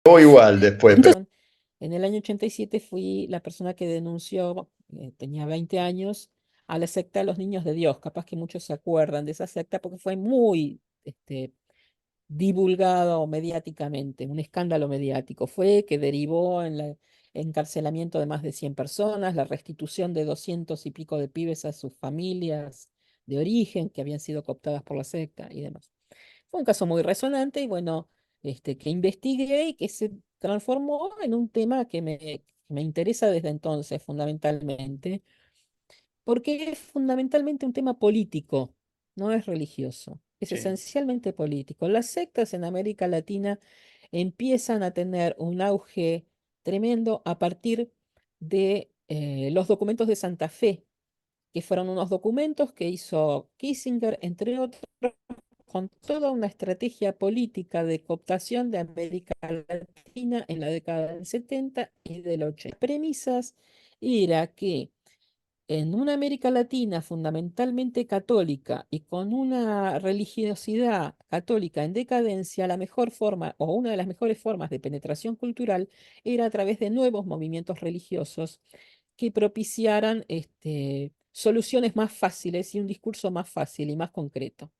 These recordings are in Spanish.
O igual después, pero Entonces, en el año 87 fui la persona que denunció, tenía 20 años, a la secta de los Niños de Dios. Capaz que muchos se acuerdan de esa secta porque fue muy divulgado mediáticamente, un escándalo mediático. Fue que derivó en el encarcelamiento de más de 100 personas, la restitución de 200 y pico de pibes a sus familias de origen que habían sido cooptadas por la secta y demás. Fue un caso muy resonante y bueno, que investigué y que se transformó en un tema que me interesa desde entonces fundamentalmente, porque es fundamentalmente un tema político, no es religioso, es sí, esencialmente político. Las sectas en América Latina empiezan a tener un auge tremendo a partir de los documentos de Santa Fe, que fueron unos documentos que hizo Kissinger, entre otros, con toda una estrategia política de cooptación de América Latina en la década del 70 y del 80. Las premisas era que en una América Latina fundamentalmente católica y con una religiosidad católica en decadencia, la mejor forma o una de las mejores formas de penetración cultural era a través de nuevos movimientos religiosos que propiciaran soluciones más fáciles y un discurso más fácil y más concreto.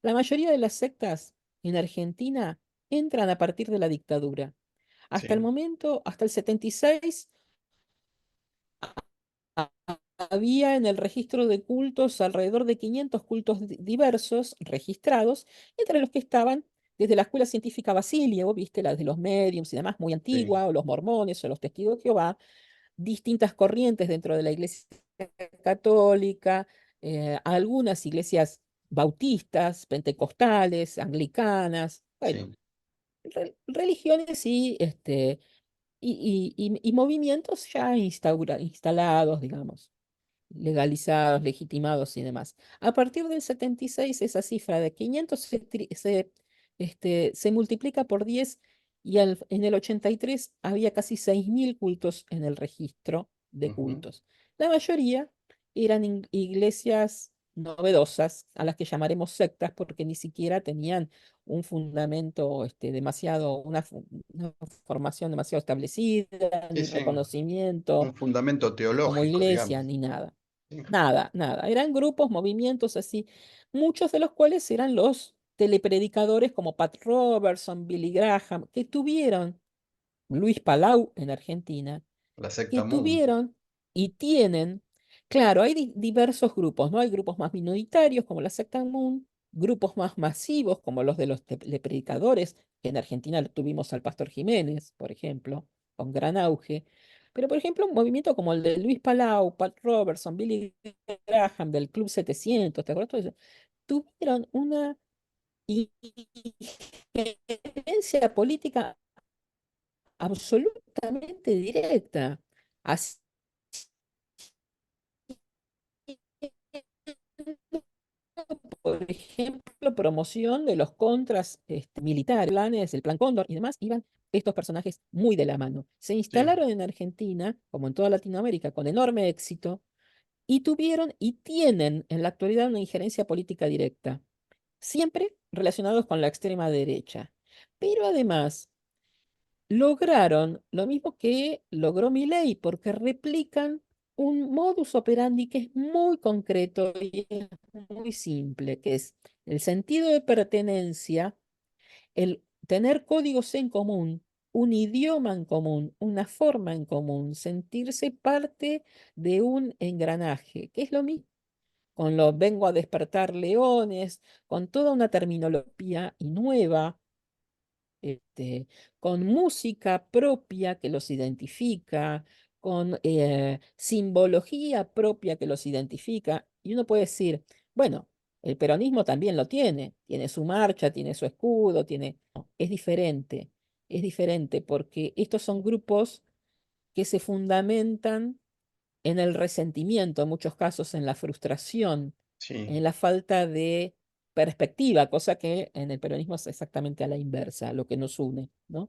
La mayoría de las sectas en Argentina entran a partir de la dictadura. Hasta el sí. momento, hasta el 76, había en el registro de cultos alrededor de 500 cultos diversos registrados, entre los que estaban desde la Escuela Científica Basilio, viste, la de los mediums y demás, muy Sí, antigua, o los mormones o los testigos de Jehová, distintas corrientes dentro de la Iglesia Católica, algunas iglesias bautistas, pentecostales, anglicanas, bueno, sí, religiones y movimientos ya instalados, digamos, legalizados, legitimados y demás. A partir del 76, esa cifra de 500 se multiplica por 10 y en el 83 había casi 6.000 cultos en el registro de ujú, cultos. La mayoría eran iglesias novedosas, a las que llamaremos sectas, porque ni siquiera tenían un fundamento demasiado, una formación demasiado establecida, sí, ni sí. reconocimiento Un fundamento como teológico, iglesia, digamos. ni nada. Sí. Nada, nada. Eran grupos, movimientos así, muchos de los cuales eran los telepredicadores como Pat Robertson, Billy Graham, que tuvieron, Luis Palau en Argentina, La que secta Moon, tuvieron y tienen, claro, hay diversos grupos, ¿no? Hay grupos más minoritarios como la secta Moon, grupos más masivos como los de los telepredicadores, que en Argentina tuvimos al Pastor Jiménez, por ejemplo, con gran auge. Pero, por ejemplo, un movimiento como el de Luis Palau, Pat Robertson, Billy Graham, del Club 700, ¿te acuerdas? Todo eso? Tuvieron una injerencia política absolutamente directa. Así, por ejemplo, promoción de los contras militares, planes, el Plan Cóndor y demás, iban estos personajes muy de la mano. Se sí. instalaron en Argentina, como en toda Latinoamérica, con enorme éxito, y tuvieron y tienen en la actualidad una injerencia política directa, siempre relacionados con la extrema derecha. Pero además, lograron lo mismo que logró Milei, porque replican un modus operandi que es muy concreto y es muy simple, que es el sentido de pertenencia, el tener códigos en común, un idioma en común, una forma en común, sentirse parte de un engranaje, que es lo mismo con lo vengo a despertar leones, con toda una terminología y nueva, con música propia que los identifica, con simbología propia que los identifica. Y uno puede decir, bueno, el peronismo también lo tiene su marcha, tiene su escudo, tiene... no, es diferente porque estos son grupos que se fundamentan en el resentimiento, en muchos casos en la frustración, Sí. en la falta de perspectiva, cosa que en el peronismo es exactamente a la inversa, lo que nos une, ¿no?